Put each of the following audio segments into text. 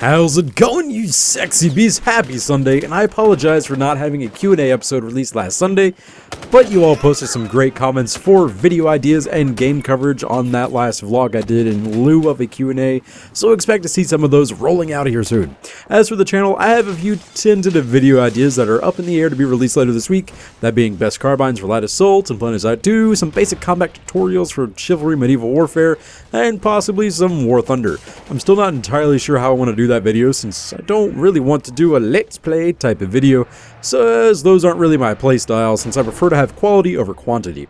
How's it going, you sexy bees? Happy Sunday, and I apologize for not having a Q&A episode released last Sunday, but you all posted some great comments for video ideas and game coverage on that last vlog I did in lieu of a Q&A, so expect to see some of those rolling out here soon. As for the channel, I have a few tentative video ideas that are up in the air to be released later this week, that being best carbines for Light Assault and PlanetSide 2, some basic combat tutorials for Chivalry Medieval Warfare, and possibly some War Thunder. I'm still not entirely sure how I want to do that video since I don't really want to do a let's play type of video, so as those aren't really my playstyle since I prefer to have quality over quantity.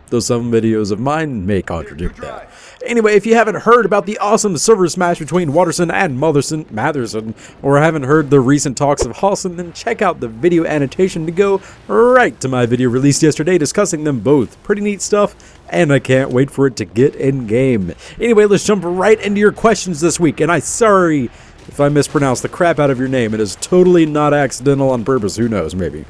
Though some videos of mine may contradict that. Anyway, if you haven't heard about the awesome server smash between Watterson and Matherson, or haven't heard the recent talks of Halson, then check out the video annotation to go right to my video released yesterday discussing them both. Pretty neat stuff, and I can't wait for it to get in game. Anyway, let's jump right into your questions this week, and I'm sorry if I mispronounce the crap out of your name. It is totally not accidental on purpose, who knows, maybe.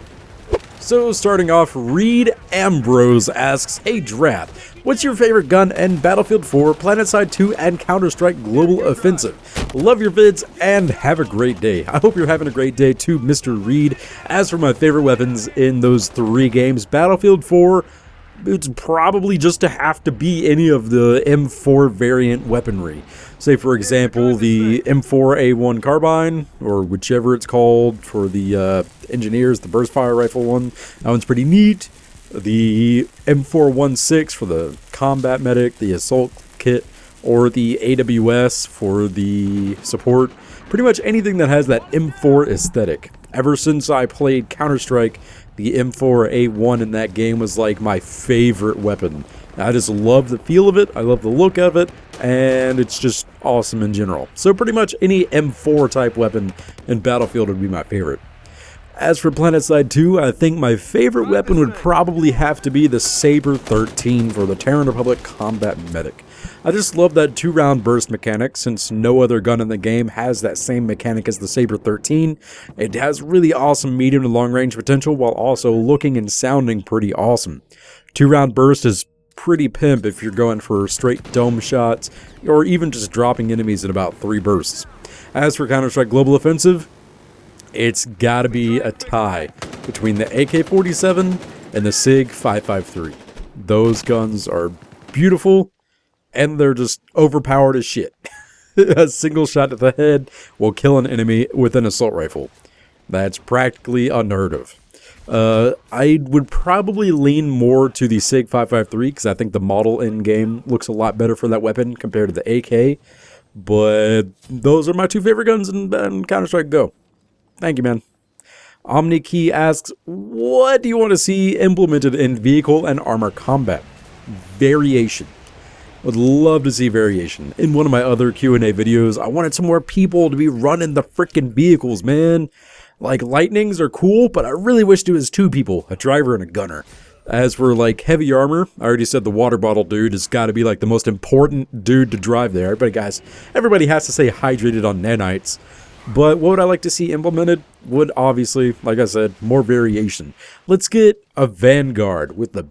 So starting off, Reed Ambrose asks, "Hey Drat, what's your favorite gun in Battlefield 4, PlanetSide 2, and Counter-Strike Global Offensive? Love your vids and have a great day." I hope you're having a great day too, Mr. Reed. As for my favorite weapons in those three games, Battlefield 4, it's probably just to have to be any of the M4 variant weaponry. Say for example the M4A1 carbine, or whichever it's called for the engineers, the burst fire rifle one. That one's pretty neat. The M416 for the combat medic, the assault kit, or the AWS for the support. Pretty much anything that has that M4 aesthetic. Ever since I played Counter-Strike, the M4A1 in that game was like my favorite weapon. I just love the feel of it, I love the look of it, and it's just awesome in general. So pretty much any M4 type weapon in Battlefield would be my favorite. As for PlanetSide 2, I think my favorite weapon would probably have to be the Saber 13 for the Terran Republic Combat Medic. I just love that 2-round burst mechanic since no other gun in the game has that same mechanic as the Saber 13. It has really awesome medium to long range potential while also looking and sounding pretty awesome. 2-round burst is pretty pimp if you're going for straight dome shots or even just dropping enemies in about 3 bursts. As for Counter-Strike Global Offensive, it's gotta be a tie between the AK-47 and the SIG 553. Those guns are beautiful, and they're just overpowered as shit. A single shot to the head will kill an enemy with an assault rifle. That's practically unheard of. I would probably lean more to the SIG 553 because I think the model in-game looks a lot better for that weapon compared to the AK. But those are my two favorite guns in Counter-Strike Go. Thank you, man. OmniKey asks, what do you want to see implemented in vehicle and armor combat? Variation. Would love to see variation. In one of my other Q&A videos, I wanted some more people to be running the frickin' vehicles, man. Like, Lightnings are cool, but I really wish it was 2 people, a driver and a gunner. As for, like, heavy armor, I already said the water bottle dude has got to be, like, the most important dude to drive there. But, guys, everybody has to stay hydrated on nanites. But what would I like to see implemented? Would obviously, like I said, more variation. Let's get a Vanguard with the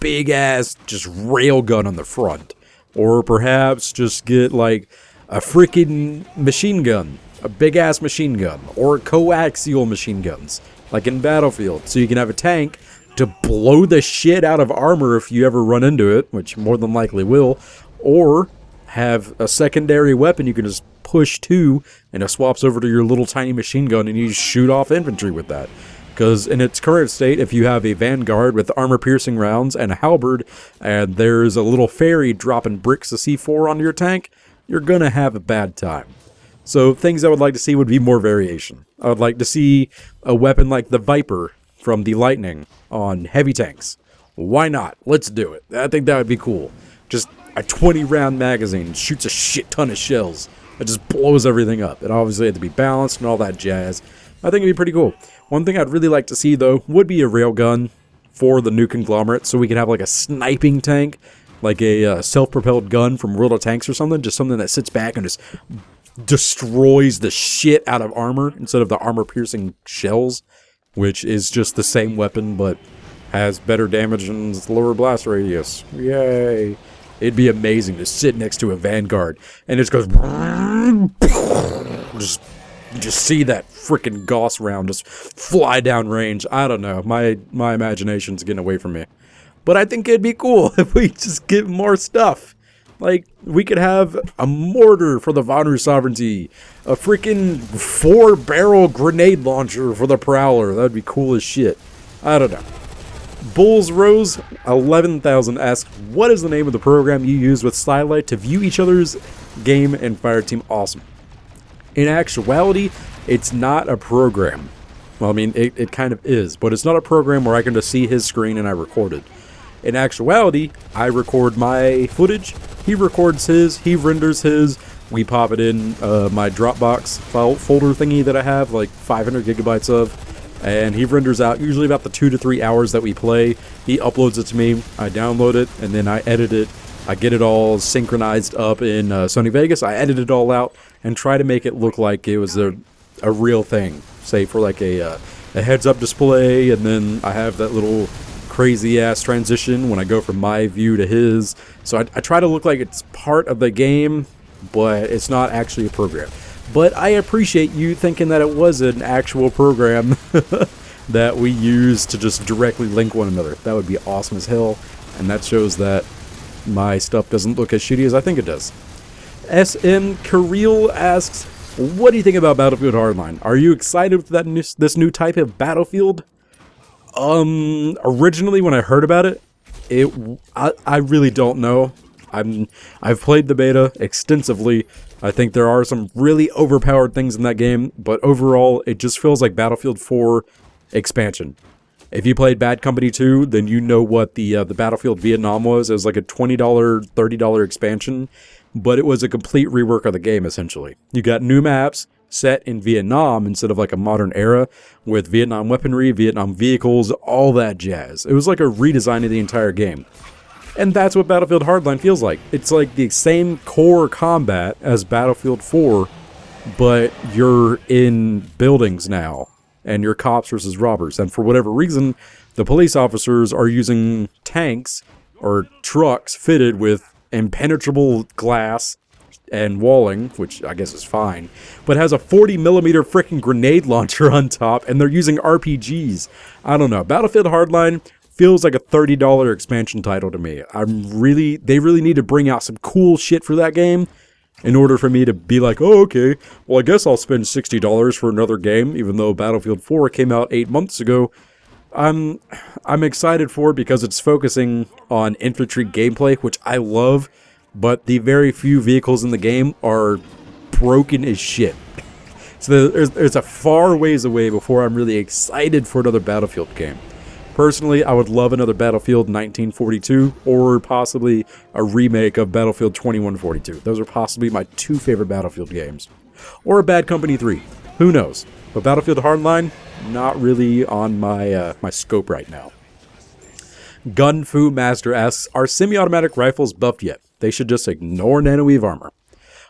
big-ass just railgun on the front. Or perhaps just get like a freaking machine gun, a big-ass machine gun, or coaxial machine guns, like in Battlefield. So you can have a tank to blow the shit out of armor if you ever run into it, which more than likely will, or have a secondary weapon you can just push to, and it swaps over to your little tiny machine gun, and you just shoot off infantry with that. Because in its current state, if you have a Vanguard with armor-piercing rounds and a halberd, and there's a little fairy dropping bricks of C4 onto your tank, you're gonna have a bad time. So things I would like to see would be more variation. I would like to see a weapon like the Viper from the Lightning on heavy tanks. Why not? Let's do it. I think that would be cool. Just a 20-round magazine shoots a shit ton of shells. It just blows everything up. It obviously had to be balanced and all that jazz. I think it'd be pretty cool. One thing I'd really like to see, though, would be a railgun for the new conglomerate, so we could have like a sniping tank, like a self-propelled gun from World of Tanks or something, just something that sits back and just destroys the shit out of armor instead of the armor-piercing shells, which is just the same weapon but has better damage and lower blast radius. Yay! It'd be amazing to sit next to a Vanguard and it just goes you just see that freaking Gauss round just fly down range. I don't know. My imagination's getting away from me. But I think it'd be cool if we just get more stuff. Like, we could have a mortar for the Vonru Sovereignty, a freaking 4-barrel grenade launcher for the Prowler. That'd be cool as shit. I don't know. Bulls Rose 11,000 asks, what is the name of the program you use with Starlight to view each other's game and Fireteam Awesome? In actuality, it's not a program. Well, I mean, it kind of is, but it's not a program where I can just see his screen and I record it. In actuality, I record my footage, he records his, he renders his, we pop it in my Dropbox file folder thingy that I have, like 500 gigabytes of, and he renders out usually about the 2 to 3 hours that we play. He uploads it to me, I download it, and then I edit it. I get it all synchronized up in Sony Vegas, I edit it all out, and try to make it look like it was a real thing. Say for like a heads-up display, and then I have that little crazy-ass transition when I go from my view to his. So I try to look like it's part of the game, but it's not actually a program. But I appreciate you thinking that it was an actual program that we use to just directly link one another. That would be awesome as hell, and that shows that my stuff doesn't look as shitty as I think it does. SM Kirill asks, what do you think about Battlefield Hardline? Are you excited with this new type of Battlefield? Originally when I heard about it, I really don't know. I've played the beta extensively. I think there are some really overpowered things in that game, but overall, it just feels like Battlefield 4 expansion. If you played Bad Company 2, then you know what the Battlefield Vietnam was. It was like a $20, $30 expansion, but it was a complete rework of the game, essentially. You got new maps set in Vietnam instead of like a modern era with Vietnam weaponry, Vietnam vehicles, all that jazz. It was like a redesign of the entire game. And that's what Battlefield Hardline feels like. It's like the same core combat as Battlefield 4, but you're in buildings now, and you're cops versus robbers. And for whatever reason, the police officers are using tanks or trucks fitted with impenetrable glass and walling, which I guess is fine, but has a 40mm freaking grenade launcher on top, and they're using RPGs. I don't know. Battlefield Hardline feels like a $30 expansion title to me. They really need to bring out some cool shit for that game in order for me to be like, oh, okay, well, I guess I'll spend $60 for another game, even though Battlefield 4 came out 8 months ago. I'm excited for it because it's focusing on infantry gameplay, which I love, but the very few vehicles in the game are broken as shit. So there's a far ways away before I'm really excited for another Battlefield game. Personally, I would love another Battlefield 1942 or possibly a remake of Battlefield 2142. Those are possibly my 2 favorite Battlefield games. Or a Bad Company 3. Who knows? But Battlefield Hardline, not really on my my scope right now. Gun Fu Master asks, are semi-automatic rifles buffed yet? They should just ignore nanoweave armor.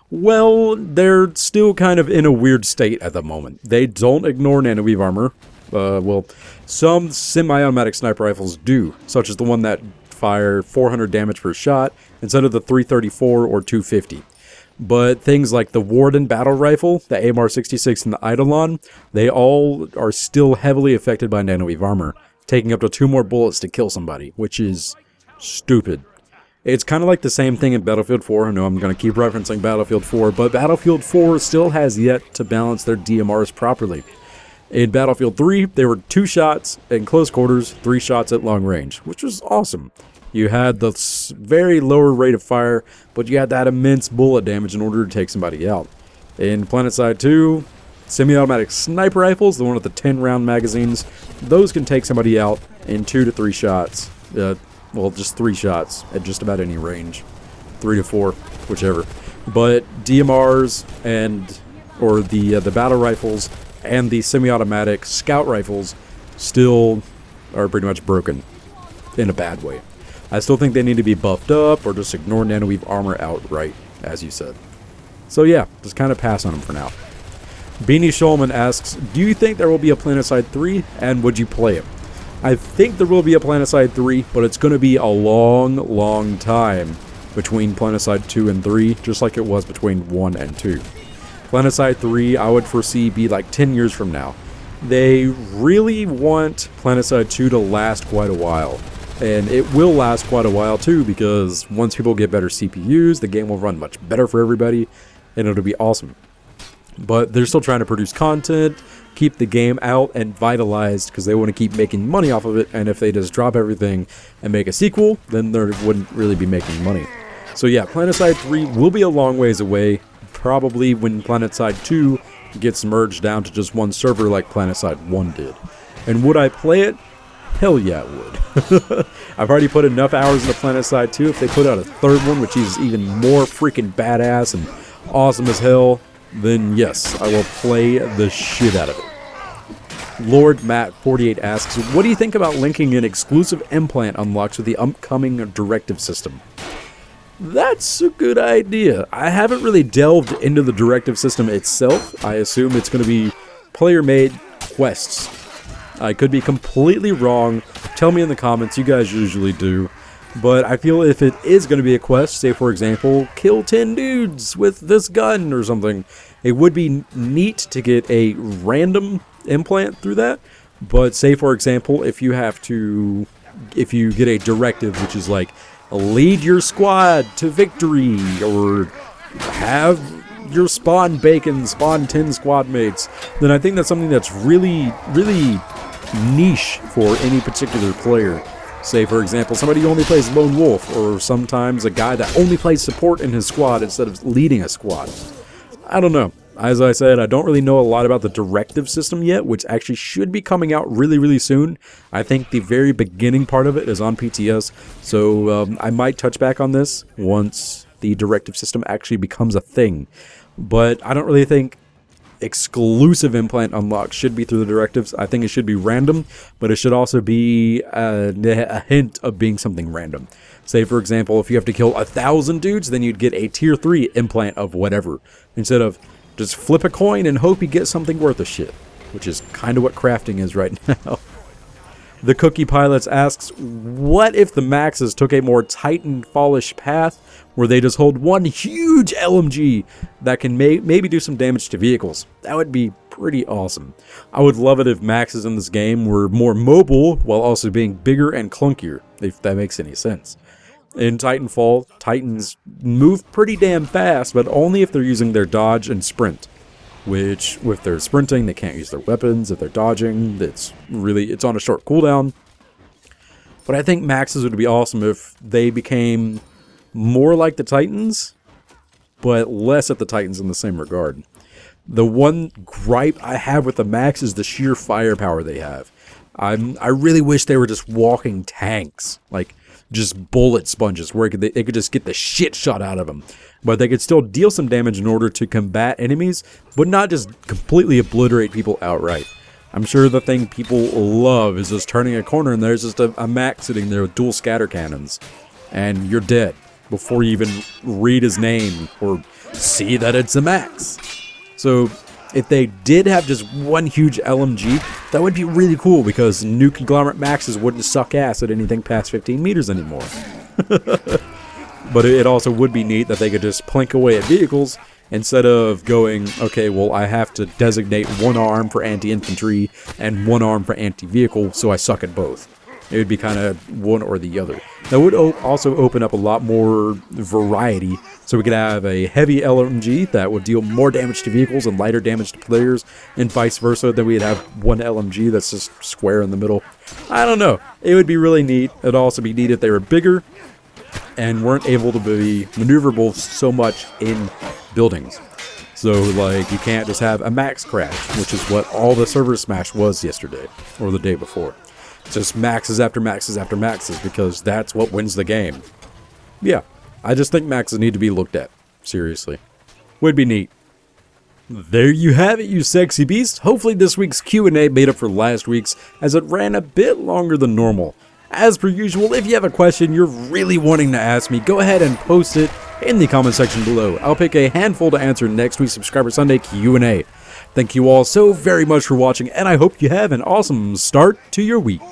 Well, they're still kind of in a weird state at the moment. They don't ignore nanoweave armor. Well, some semi-automatic sniper rifles do, such as the one that fire 400 damage per shot instead of the 334 or 250. But things like the Warden battle rifle, the AMR-66, and the Eidolon, they all are still heavily affected by nanoweave armor, taking up to 2 more bullets to kill somebody, which is stupid. It's kind of like the same thing in Battlefield 4. I know I'm going to keep referencing Battlefield 4, but Battlefield 4 still has yet to balance their DMRs properly. In Battlefield 3, there were 2 shots in close quarters, 3 shots at long range, which was awesome. You had the very lower rate of fire, but you had that immense bullet damage in order to take somebody out. In PlanetSide 2, semi-automatic sniper rifles, the one with the 10-round magazines, those can take somebody out in 2 to 3 shots. Well, just 3 shots at just about any range. 3 to 4, whichever. But DMRs or the battle rifles and the semi-automatic scout rifles still are pretty much broken in a bad way. I still think they need to be buffed up or just ignore nanoweave armor outright, as you said. So yeah, just kind of pass on them for now. Beanie Shulman asks, do you think there will be a PlanetSide 3, and would you play it? I think there will be a PlanetSide 3, but it's going to be a long, long time between PlanetSide 2 and 3, just like it was between 1 and 2. PlanetSide 3, I would foresee be like 10 years from now. They really want PlanetSide 2 to last quite a while. And it will last quite a while too, because once people get better CPUs, the game will run much better for everybody, and it'll be awesome. But they're still trying to produce content, keep the game out and vitalized, because they want to keep making money off of it, and if they just drop everything and make a sequel, then they wouldn't really be making money. So yeah, PlanetSide 3 will be a long ways away, probably when PlanetSide 2 gets merged down to just one server like PlanetSide 1 did. And would I play it? Hell yeah, I would. I've already put enough hours into PlanetSide 2. If they put out a third one, which is even more freaking badass and awesome as hell, then yes, I will play the shit out of it. Lord Matt 48 asks, what do you think about linking in exclusive implant unlocks with the upcoming directive system? That's a good idea. I haven't really delved into the directive system itself. I assume it's going to be player-made quests. I could be completely wrong. Tell me in the comments, you guys usually do. But I feel if it is going to be a quest, say for example, kill 10 dudes with this gun or something, it would be neat to get a random implant through that. But say for example, if you get a directive which is like, lead your squad to victory, or have your spawn bacon, spawn 10 squad mates, then I think that's something that's really, really niche for any particular player. Say for example, somebody who only plays Lone Wolf, or sometimes a guy that only plays support in his squad instead of leading a squad. I don't know. As I said, I don't really know a lot about the directive system yet, which actually should be coming out really, really soon. I think the very beginning part of it is on PTS, so I might touch back on this once the directive system actually becomes a thing. But I don't really think exclusive implant unlocks should be through the directives. I think it should be random, but it should also be a hint of being something random. Say for example, if you have to kill 1,000 dudes, then you'd get a tier 3 implant of whatever, instead of just flip a coin and hope you get something worth a shit, which is kind of what crafting is right now. The Cookie Pilots asks, what if the Maxes took a more Titanfall-ish path where they just hold one huge LMG that can maybe do some damage to vehicles? That would be pretty awesome. I would love it if Maxes in this game were more mobile while also being bigger and clunkier, if that makes any sense. In Titanfall, Titans move pretty damn fast, but only if they're using their dodge and sprint. Which, if they're sprinting, they can't use their weapons. If they're dodging, it's on a short cooldown. But I think Maxes would be awesome if they became more like the Titans, but less at the Titans in the same regard. The one gripe I have with the Max is the sheer firepower they have. I really wish they were just walking tanks, like just bullet sponges, where they could just get the shit shot out of them. But they could still deal some damage in order to combat enemies, but not just completely obliterate people outright. I'm sure the thing people love is just turning a corner and there's just a Max sitting there with dual scatter cannons. And you're dead before you even read his name or see that it's a Max. So if they did have just one huge LMG, that would be really cool, because new conglomerate Maxes wouldn't suck ass at anything past 15 meters anymore. But it also would be neat that they could just plink away at vehicles instead of going, okay, well, I have to designate one arm for anti-infantry and one arm for anti-vehicle, so I suck at both. It would be kind of one or the other. That would also open up a lot more variety, so we could have a heavy LMG that would deal more damage to vehicles and lighter damage to players, and vice versa. Then we'd have one LMG that's just square in the middle. I don't know. It would be really neat. It would also be neat if they were bigger and weren't able to be maneuverable so much in buildings. So, like, you can't just have a max crash, which is what all the server smash was yesterday, or the day before. It's just maxes after maxes after maxes, because that's what wins the game. Yeah, I just think maxes need to be looked at. Seriously. Would be neat. There you have it, you sexy beast. Hopefully this week's Q&A made up for last week's, as it ran a bit longer than normal. As per usual, if you have a question you're really wanting to ask me, go ahead and post it in the comment section below. I'll pick a handful to answer next week's Subscriber Sunday Q&A. Thank you all so very much for watching, and I hope you have an awesome start to your week.